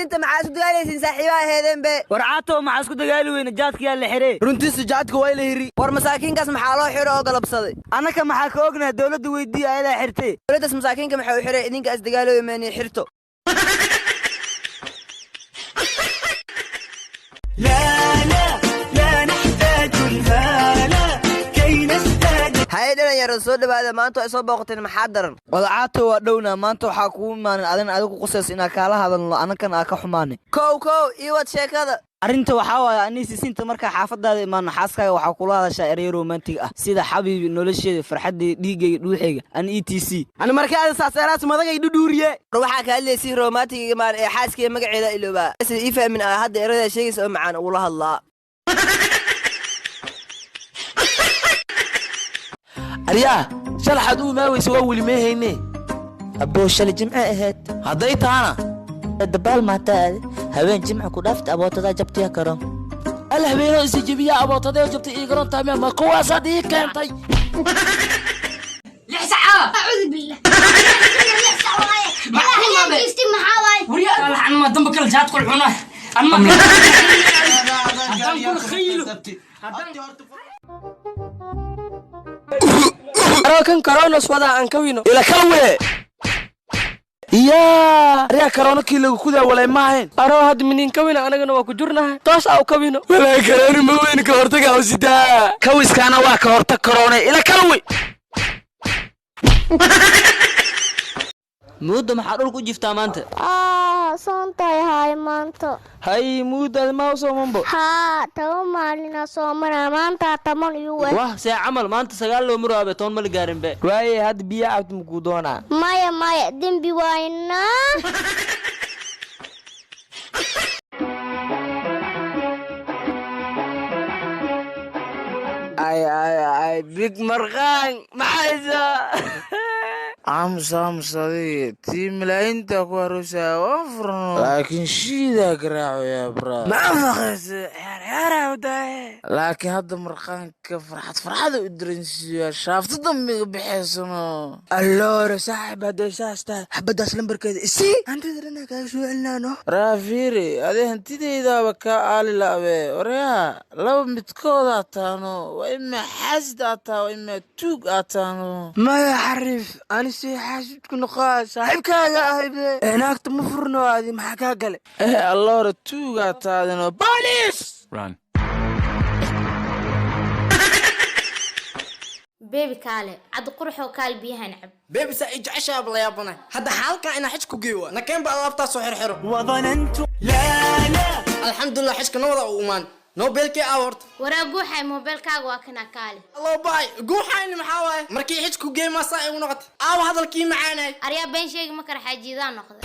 انت مع اسكو دغاليسين صاحبها هيدن به warcaato maxaa isku dagaali weyna jaadkiyaa la xiree runtiisa jaadka waa la hiri war masaakiinkaas maxaa loo xiro oo galabsaday annaka maxaa ka ognahay dawladda weydii ayadaa xirtay dawladdaas masaakiinka maxay u xiray idinkaas dagaalooy meeni xirto لا نحتاج المال كي نزداد هاي dhalinyaro soo dhawaada maanta ay soo booqateen maxaa daran wadacaato waa dhowna maanta waxaa kugu imaanin adin adigu qusays inaa kaala hadalno annakan aa ka xumaanay kow iyo wad sheekada arrinta waxaa waaye anii sisinta markaa xaafadaada imaano xaaskaaga waxaa kula hadashaa ereyo romantig ah sida xabiibi nolosheeda farxaddeeda dhiigayga dhuuxayga an e t c ani markaada saaseeraas madagay dhudhuuriye war waxaa ka hadlaysay romantiga maan ee xaaskii magaceeda ilooba sida ii fahmin ah hadda erada sheegaysa oo macaan ula hadlaa aryaa shalaxaad u imaaweysa waa weli meehayne aboo shalay jimce ahayd hadday tahana dabaal maataa haween jimca ku dhaafta abootadaa jabtiya karo al habeenoo isa jebiya abootadee jabtay ii garoon taamiya ma kuwaasaad ii keentay لح ساعة أعوذ بالله لح ساعة أنا يستي محاوي وريا أنا ما دم بكل جات كل حنا أنا ما كل خيلو kan coronas wada aan ka wino ila kalwe yaa riya corona kii lagu kudaa walay ma ahayn aro had minin ka wina anagana waa ku jurnahay toos aa ka wino walaa corona ma weyn ka hortaga hawsida kawiskana waa ka hortag corona ila kalwe muddo maxaa dhulku jiftaa maanta soontahay haay maanta hay muudad ma soo mambo haa tawo maalina soomana maanta taman iyo wah see camal maanta 9 loo muraabe toon mal gaarin be waaye had biya aad muku doona maya dembi waayna ay big marqaan maxaysa amsamsadi tii milaayinta ku arosa wafrno laakiin shiida garaaco ya bra ma faqas xeer wadaay laakiin hadda marqaanka farxad u dirinsiya shaafta dambiga bixisano alloora saaxib hada saasta xabadaas lambarkeeda isi antidana ka soo celnaano raafiri adee hantideyda ka aali laabe oreya laba midkooda taano waa ima xasd ata waa ima tuug ataano ma xarif si xasid ku noqaa saaxibkaaga ahaybe naagta ma furno aadi maxaa kaa gale alloora tuugaa taadano boolis run beebi kaale cad qurxo kaal biyaha nacab beebi saa ijashaa bla yaabana hadda xaalka ina xij ku geeyo nakeen ba alaabta soo xirxiro وظننت لا alxamdulillah xijka nabada u imaan نوبلكي أورت ورا جوحي موبايل كاغو أكنا كالي الله باي جوحي محاوي مركي حجكو جيم مساء ونقط هذا الكي معانا أريا بين شيء مكر حاجي ذا ناخذ